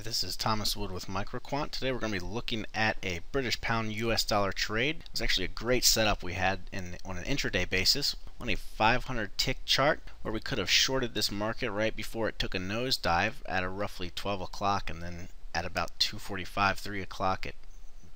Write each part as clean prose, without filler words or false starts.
This is Thomas Wood with Microquant. Today we're going to be looking at a British pound US dollar trade. It was actually a great setup we had on an intraday basis on a 500 tick chart where we could have shorted this market right before it took a nosedive at a roughly 12 o'clock, and then at about 2:45, 3 o'clock it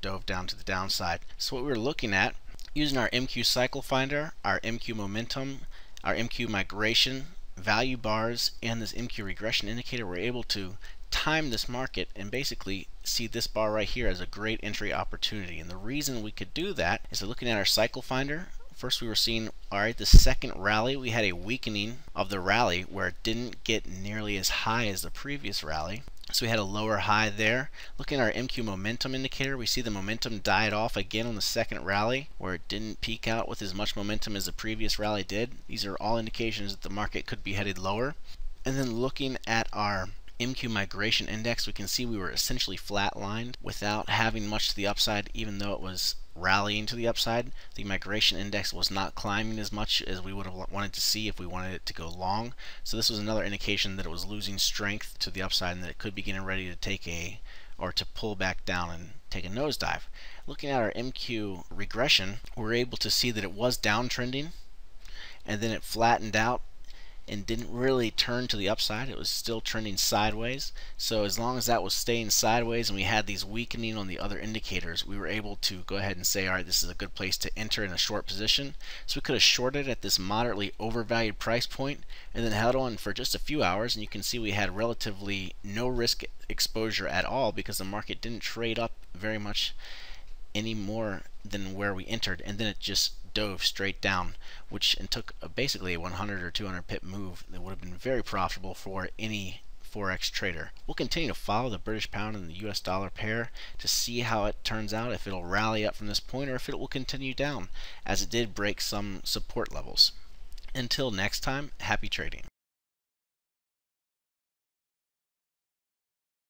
dove down to the downside. So what we were looking at, using our MQ cycle finder, our MQ momentum, our MQ migration, value bars, and this MQ regression indicator, we're able to time this market and basically see this bar right here as a great entry opportunity. And the reason we could do that is that looking at our cycle finder, first we were seeing, alright, the second rally, we had a weakening of the rally where it didn't get nearly as high as the previous rally. So we had a lower high there. Looking at our MQ momentum indicator, we see the momentum died off again on the second rally where it didn't peak out with as much momentum as the previous rally did. These are all indications that the market could be headed lower. And then looking at our MQ migration index, we can see we were essentially flatlined without having much to the upside. Even though it was rallying to the upside, the migration index was not climbing as much as we would have wanted to see if we wanted it to go long. So this was another indication that it was losing strength to the upside and that it could be getting ready to take to pull back down and take a nosedive. Looking at our MQ regression, we're able to see that it was downtrending and then it flattened out and didn't really turn to the upside. It was still trending sideways. So as long as that was staying sideways and we had these weakening on the other indicators, we were able to go ahead and say, alright, this is a good place to enter in a short position. So we could have shorted at this moderately overvalued price point and then held on for just a few hours, and you can see we had relatively no risk exposure at all because the market didn't trade up very much any more than where we entered, and then it just dove straight down, which took basically a 100 or 200 pip move that would have been very profitable for any forex trader. We'll continue to follow the British pound and the US dollar pair to see how it turns out, if it'll rally up from this point or if it will continue down, as it did break some support levels. Until next time, happy trading.